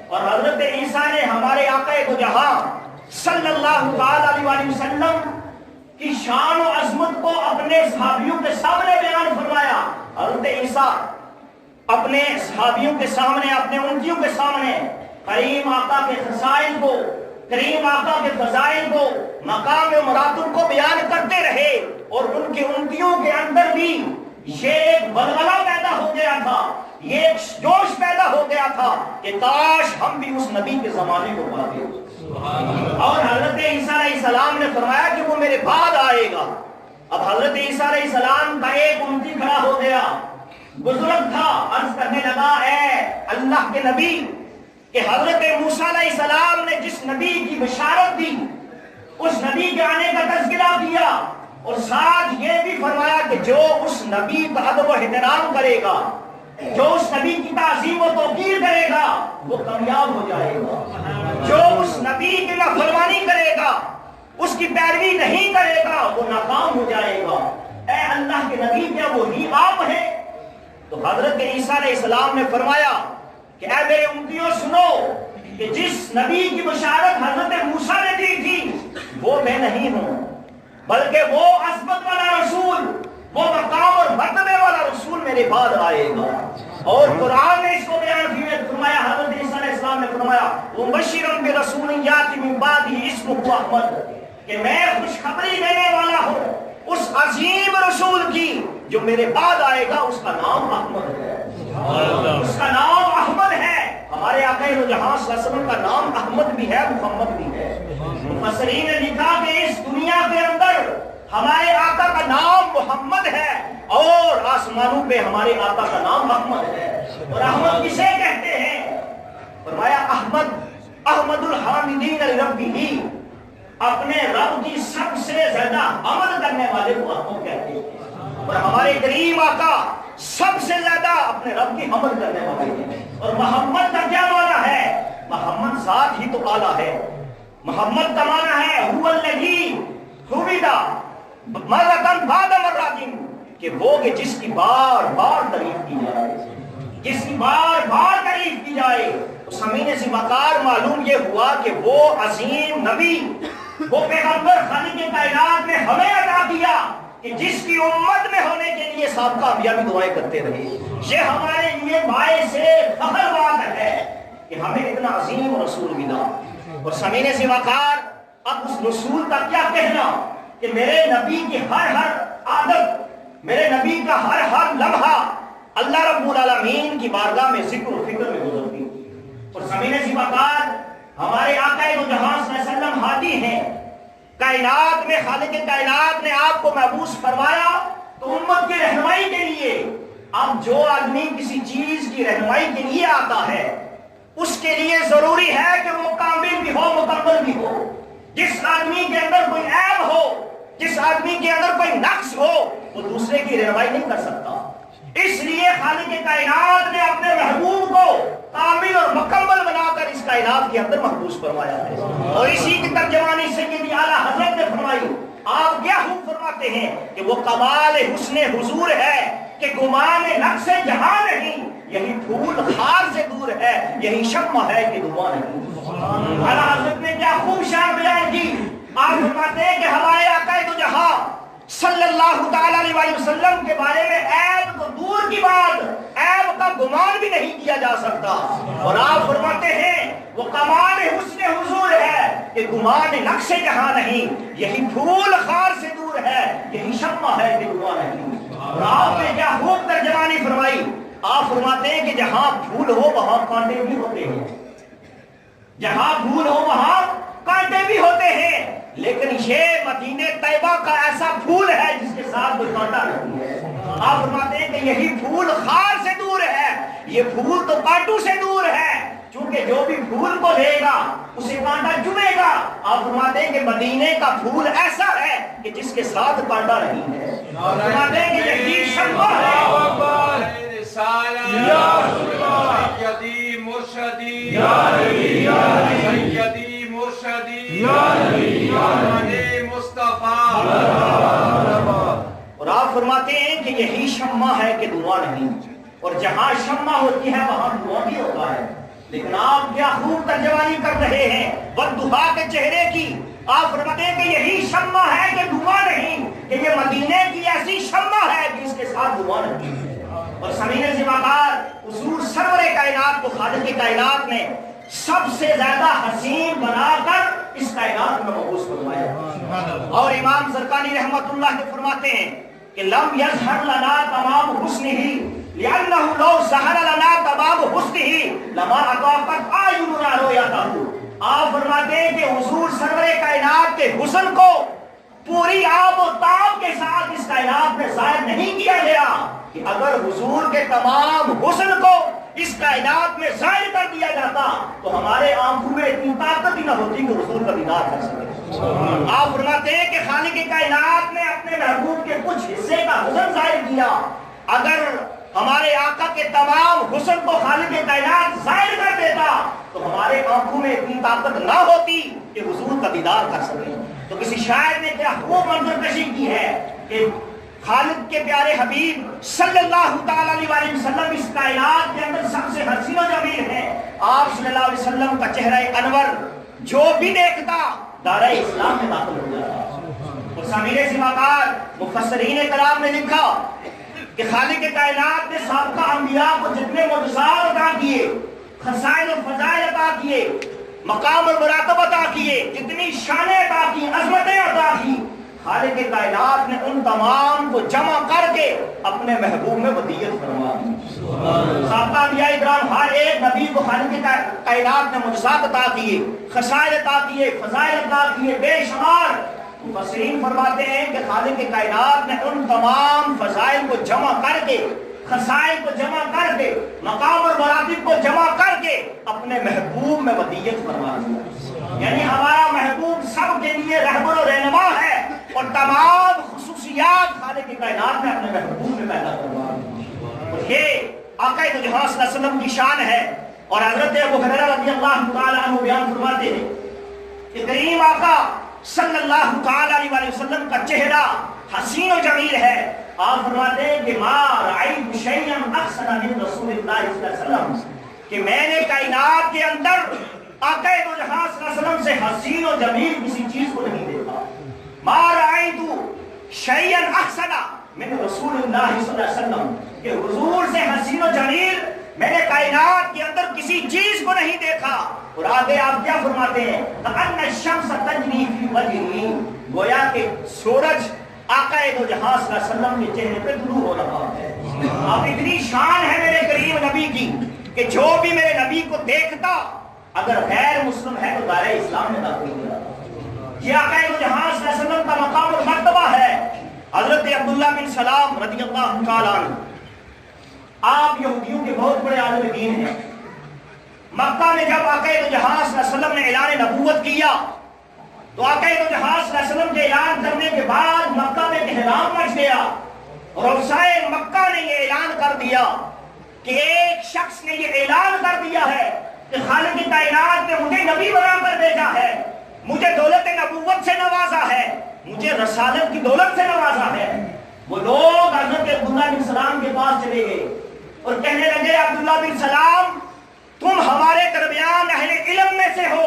اور حضرت عیسیٰ نے ہمارے آقا دو جہاں صلی اللہ علیہ وآلہ وسلم کی شان و عظمت کو اپنے صحابیوں کے سامنے بیان فرمایا۔ حضرت عیسیٰ اپنے صحابیوں کے سامنے، اپنے امتیوں کے سامنے کریم آقا کے خصائل کو، کریم آقا کے فضائل کو، مقام و مراتب کو بیان کرتے رہے، اور ان کے امتیوں کے اندر بھی یہ ایک بلبلہ پیدا ہو گیا تھا، یہ ایک جوش پیدا ہو گیا تھا کہ کاش ہم بھی اس نبی کے زمانے کو پاتے۔ اور حضرت عیسیٰ علیہ السلام نے فرمایا کہ وہ میرے بعد آئے گا۔ اب حضرت عیسیٰ علیہ السلام کا ایک امتی کھڑا ہو گیا، بزرگ تھا، عرض کرنے لگا اے اللہ کے نبی کہ حضرت موسیٰ علیہ السلام نے جس نبی کی بشارت دی، اس نبی کے آنے کا تذکرہ کیا، اور ساتھ یہ بھی فرمایا کہ جو اس نبی کا ادب و احترام کرے گا، جو اس نبی کی تعظیم و توقیر کرے گا، وہ کامیاب ہو جائے گا، جو اس نبی کی نافرمانی کرے گا، اس کی پیروی نہیں کرے گا، وہ ناکام ہو جائے گا۔ اے اللہ کے نبی کیا وہی آپ ہیں؟ تو حضرت عیسیٰ علیہ السلام نے فرمایا کہ اے میرے امتیوں سنو کہ جس نبی کی بشارت حضرت موسیٰ نے دی تھی وہ میں نہیں ہوں، بلکہ وہ عظمت والا رسول، وہ مقام اور مرتبے والا رسول میرے بعد آئے گا۔ اور قرآن نے اس کو بیان فرمایا، حضرت عیسیٰ علیہ السلام نے فرمایا وَمُبَشِّرًا بِرَسُولٍ يَأْتِي مِن بَعْدِهِ اسْمُهُ أَحْمَدُ، کہ میں خوشخبری دینے والا ہوں اس عظیم رسول کی جو میرے بعد آئے گا، اس کا نام احمد ہے، اس کا نام احمد ہے۔ ہمارے آقا دو جہاں صلی اللہ علیہ وسلم کا نام احمد بھی ہے، محمد بھی ہے۔ مفسرین نے لکھا کہ اس دنیا کے اندر ہمارے آقا کا نام محمد ہے، اور آسمانوں پہ ہمارے آقا کا نام احمد ہے۔ اور احمد کسے کہتے ہیں؟ فرمایا احمد الحامدین لربہ، اپنے رب کی سب سے زیادہ حمد کرنے والے کو احمد کہتے ہیں۔ اور ہمارے کریم آقا سب سے زیادہ اپنے رب کی حمد کرنے والے ہیں۔ اور محمد کا کیا معنی ہے؟ محمد ذات ہی تو اعلیٰ ہے۔ محمد کا معنی ہے هو الذی حمد مرۃ بعد مرۃ، کہ وہ کہ جس کی بار بار تعریف کی جائے، جس کی بار بار تعریف کی جائے۔ سمعین سے وقار معلوم یہ ہوا کہ وہ عظیم نبی، وہ پیغمبر خالق کائنات نے ہمیں عطا کیا کہ جس کی امت میں ہونے کے لیے سابقہ انبیاء بھی دعائیں کرتے رہے۔ یہ ہمارے لیے باعث فخر بات ہے کہ ہمیں اتنا عظیم رسول ملا۔ اور سمعین سے وقار، اب اس رسول کا کیا کہنا کہ میرے نبی کی ہر عادت، میرے نبی کا ہر لمحہ اللہ رب العالمین کی بارگاہ میں ذکر و فکر میں گزرتی۔ اور سمعین سے وقار، ہمارے آقا دو جہاں صلی اللہ علیہ وسلم ہادی ہیں، کائنات میں خالق کائنات نے آپ کو محبوس فرمایا تو امت کی رہنمائی کے لیے۔ اب جو آدمی کسی چیز کی رہنمائی کے لیے آتا ہے، اس کے لیے ضروری ہے کہ وہ کامل بھی ہو، مکمل بھی ہو۔ جس آدمی کے اندر کوئی عیب ہو، جس آدمی کے اندر کوئی نقص ہو، وہ دوسرے کی رہنمائی نہیں کر سکتا۔ اس لیے خالق کائنات نے اپنے محبوب کو کامل اور مکمل بنا کر اس کائنات کے اندر محبوس فرمایا ہے۔ اور اسی کی ترجمانی سیدی اعلیٰ حضرت نے فرمائی، آپ کیا خوب فرماتے ہیں کہ وہ کمال حسن حضور ہے کہ گمان نقص جہاں نہیں، یہی پھول خار سے دور ہے، یہی شمع ہے کہ دھواں نہیں۔ اعلیٰ حضرت نے کیا خوب شان بیان کی۔ آپ فرماتے ہیں کہ ہمارے آقا دو جہاں صلی اللہ تعالی علیہ وسلم کے بارے میں عیب تو دور کی بات، عیب کا گمان بھی نہیں کیا جا سکتا۔ اور آپ فرماتے ہیں وہ کمال حسن حضور ہے کہ گمان نقش جہاں نہیں، یہی پھول خار سے دور ہے، یہی شمع ہے کہ دھواں نہیں۔ اور آپ نے کیا خوب ترجمانی فرمائی۔ آپ فرماتے ہیں کہ جہاں پھول ہو وہاں کانٹے بھی ہوتے ہیں، جہاں پھول ہو وہاں کانٹے بھی ہوتے ہیں، لیکن یہ مدینہ طیبہ کا ایسا پھول ہے جس کے ساتھ کوئی کانٹا نہیں ہے۔ آپ فرماتے ہیں کہ یہی پھول خار سے دور ہے، یہ پھول تو کانٹوں سے دور ہے، چونکہ جو بھی پھول کو لے گا اسے کانٹا چبھے گا۔ آپ فرماتے ہیں کہ مدینے کا پھول ایسا ہے کہ جس کے ساتھ کانٹا نہیں ہے۔ فرماتے ہیں کہ یہی شمع ہے۔ سیدی مرشدی یا نبی یا سیدی مرشدی یا نبی یا مصطفیٰ۔ اور آپ فرماتے ہیں کہ یہی شمع ہے کہ دھواں نہیں، اور جہاں شمع ہوتی ہے وہاں دھواں بھی ہوتا ہے۔ لیکن آپ کیا خوب ترجمانی کر رہے ہیں والضحیٰ کے چہرے کی. آپ فرماتے ہیں کہ یہی شمع ہے کہ دھواں نہیں، کہ یہ مدینے کی ایسی شمع ہے کہ اس کے ساتھ دھواں نہیں. اور سمعین زماکار حضور سرور کائنات کو خالق کائنات نے سب سے زیادہ حسین بنا کر اس کائنات میں مبعوث فرمایا. اور امام زرقانی رحمت اللہ کے فرماتے ہیں کہ لم یظہر لنا تمام حسنہ لأنہ لو ظہر لنا تمام حسنہ لما اطاقت اعیننا رؤیتہ. آپ فرماتے ہیں کہ حضور سرور کائنات کے حسن کو پوری آب و تاب کے ساتھ اس کائنات میں ظاہر نہیں کیا گیا کہ اگر حضور کے تمام حسن کو اس کائنات میں ظاہر کر دیا جاتا تو ہمارے آنکھوں میں اتنی طاقت ہی نہ ہوتی کہ حضور کا دیدار کر سکے. آپ فرماتے ہیں کہ خالق کائنات نے اپنے محبوب کے کچھ حصے کا حسن ظاہر کیا. اگر ہمارے آقا کے تمام حسن کو خالق کائنات ظاہر کر دیتا تو ہمارے آنکھوں میں اتنی طاقت نہ ہوتی کہ حضور کا دیدار کر سکے. تو کسی شاعر نے کیا خوب منظر کشی کی ہے کہ خالق کے پیارے حبیب صلی اللہ تعالی علیہ وسلم اس کائنات کے اندر سب سے حسین و جمیل ہے. آپ صلی اللہ علیہ وسلم کا چہرہ انور جو بھی دیکھتا دارہ اسلام میں داخل ہو جاتا. اور سامعین زماکار مفسرین کرام نے لکھا کہ خالق کائنات نے سابقہ انبیاء کو جتنے معجزات عطا کیے، خصائل و فضائل عطا کیے، مقام اور مراتب عطا کیے، جتنی شانیں عطا کی، عظمتیں عطا کی، خالق کائنات نے ان تمام کو جمع کر کے اپنے محبوب میں ودیت فرما دی. سابقہ انبیاء اکرام ہر ایک نبی کو خالق کائنات نے معجزات عطا کیے، خصائل عطا کیے، فضائل عطا کیے بے شمار. مفسرین فرماتے ہیں کہ خالق کائنات نے ان تمام فضائل کو جمع کر کے، خصائل کو جمع کر کے، مقام اور مراتب کو جمع کر کے اپنے محبوب میں ودیت فرما دیا. یعنی ہمارا محبوب سب کے لیے رہبر و رہنما ہے اور تمام خصوصیات خالق کائنات نے اپنے محبوب میں پیدا کروا دی. اور یہ آقا دو جہاں صلی اللہ علیہ وسلم کی شان ہے. اور حضرت ابو ہریرہ رضی اللہ تعالی عنہ بیان فرماتے ہیں کہ کریم آقا صلی اللہ تعالی علیہ وسلم کا چہرہ حسین و جمیل ہے. آپ فرماتے ہیں کہ ما رأیت شیئا احسن من رسول اللہ صلی اللہ علیہ وسلم، کہ میں نے کائنات کے اندر آقا دو جہاں صلی اللہ علیہ وسلم سے حسین و جمیل کسی چیز کو نہیں دیکھا. ما رأیت شیئا احسن من رسول اللہ صلی اللہ علیہ وسلم، کہ حضور سے حسین و جمیل میں نے کائنات کے اندر کسی چیز کو نہیں دیکھا. اور آگے آپ کیا فرماتے ہیں کہ الشمس تجری فی وجہہ، گویا کہ سورج آقا دو جہاں صلی اللہ علیہ وسلم کے چہرے پہ طلوع ہو رہا ہے. اب اتنی شان ہے میرے کریم نبی کی کہ جو بھی میرے نبی کو دیکھتا اگر غیر مسلم ہے تو دائرہ اسلام میں داخل ہو جاتا. یہ آقا دو جہاں صلی اللہ علیہ وسلم کا مقام اور مرتبہ ہے. حضرت عبداللہ بن سلام رضی اللہ تعالیٰ عنہ، آپ یہودیوں کے بہت بڑے عالم دین ہیں. مکہ میں جب آقا دو جہاں صلی اللہ علیہ وسلم نے اعلان نبوت کیا تو آقا دو جہاں صلی اللہ علیہ وسلم کے اعلان کرنے کے بعد مکہ میں احرام مچ گیا. اور اوسائے مکہ نے یہ اعلان کر دیا کہ ایک شخص نے یہ اعلان کر دیا ہے کہ خالق کائنات نے مجھے نبی بنا کر بھیجا ہے، مجھے دولت نبوت سے نوازا ہے، مجھے رسالت کی دولت سے نوازا ہے. وہ لوگ حضرت عبداللہ بن سلام کے پاس چلے گئے اور کہنے لگے عبداللہ بن سلام تم ہمارے درمیان اہل علم میں سے ہو،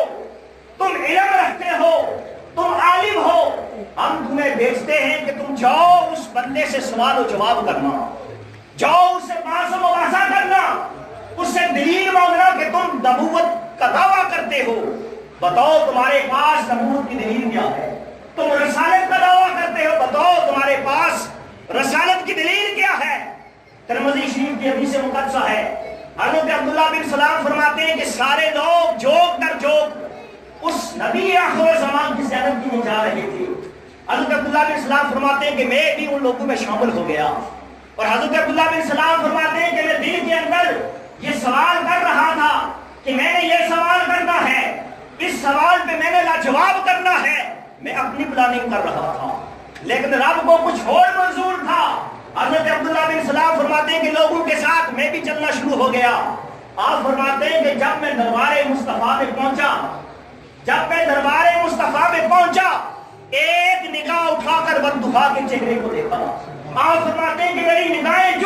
تم علم رکھتے ہو، تم عالم ہو، ہم تمہیں بھیجتے ہیں کہ تم جاؤ اس بندے سے سوال و جواب کرنا، جاؤ اس سے بحث و مباحثہ کرنا، اس سے دلیل مانگنا کہ تم نبوت کا دعویٰ کرتے ہو، بتاؤ تمہارے پاس نبوت کی دلیل کیا ہے. تم رسالت کا دعویٰ کرتے ہو، بتاؤ تمہارے پاس رسالت کی دلیل کیا ہے. ترمذی شریف کی حدیث مقدسہ ہے، حضرت عبداللہ بن سلام فرماتے ہیں کہ سارے لوگ جوک در جوک اس نبی آخر زمان کی زیارت کی جا رہے تھے. حضرت عبداللہ بن سلام فرماتے ہیں کہ میں بھی ان لوگوں میں شامل ہو گیا. اور حضرت عبداللہ بن سلام فرماتے ہیں کہ میں دل کے اندر یہ سوال کر رہا تھا کہ میں نے یہ سوال کرنا ہے، اس سوال پہ میں نے لاجواب کرنا ہے. میں اپنی پلاننگ کر رہا تھا لیکن رب کو کچھ اور منظور تھا. حضرت عبداللہ بن سلام فرماتے ہیں کہ لوگوں کے ساتھ میں بھی چلنا شروع ہو گیا. آپ فرماتے ہیں کہ جب میں دربار مصطفیٰ میں پہنچا ایک نگاہ اٹھا کر والضحیٰ کے چہرے کو دیکھا. آپ فرماتے ہیں کہ میری نگاہیں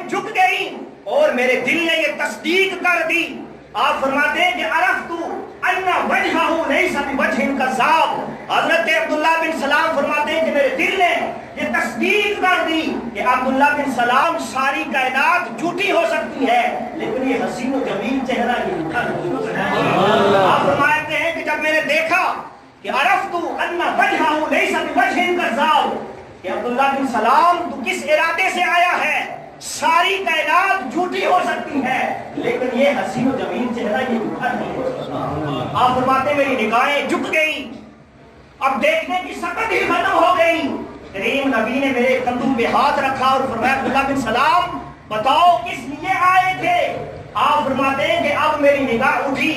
جھک گئیں اور میرے دل نے یہ تصدیق کر دی. آپ فرماتے ہیں کہ عرفتو ان وجہہ لیس بوجہ کذاب. حضرت عبداللہ بن سلام فرماتے ہیں کہ میرے دل نے یہ تصدیق کر دی کہ عبداللہ بن سلام ساری کائنات جھوٹی ہو سکتی ہے لیکن یہ حسین و جمیل چہرہ یہ جھوٹا نہیں ہو سکتا. آپ فرماتے ہیں کہ جب میں نے دیکھا کہ عرفتو ان وجہہ لیس بوجہ کذاب کہ عبداللہ بن سلام تو کس ارادے سے آیا ہے, ساری کائنات جھوٹی ہو سکتی ہے لیکن یہ حسین و جمیل چہرہ یہ جھوٹا نہیں ہو سکتا. آپ فرماتے ہیں میری نگاہیں جھک گئی, اب دیکھنے کی سکت ہی ختم ہو گئی. کریم نبی نے میرے کندھوں پہ ہاتھ رکھا اور فرمایا عبداللہ بن سلام بتاؤ کس لیے آئے تھے. آپ فرماتے ہیں کہ اب میری نگاہ اٹھی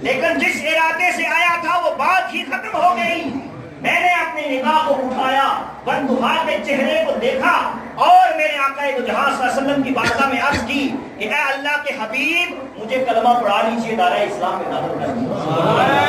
لیکن جس ارادے سے آیا تھا وہ بات ہی ختم ہو گئی. میں نے اپنی نگاہ کو اٹھایا, بندھا کے چہرے کو دیکھا اور میرے آقا دو جہاں صلی اللہ علیہ وسلم کی بارگاہ میں عرض کی کہ اے اللہ کے حبیب مجھے کلمہ پڑھا لیجیے, دارہ اسلام میں داخل کر دیجیے.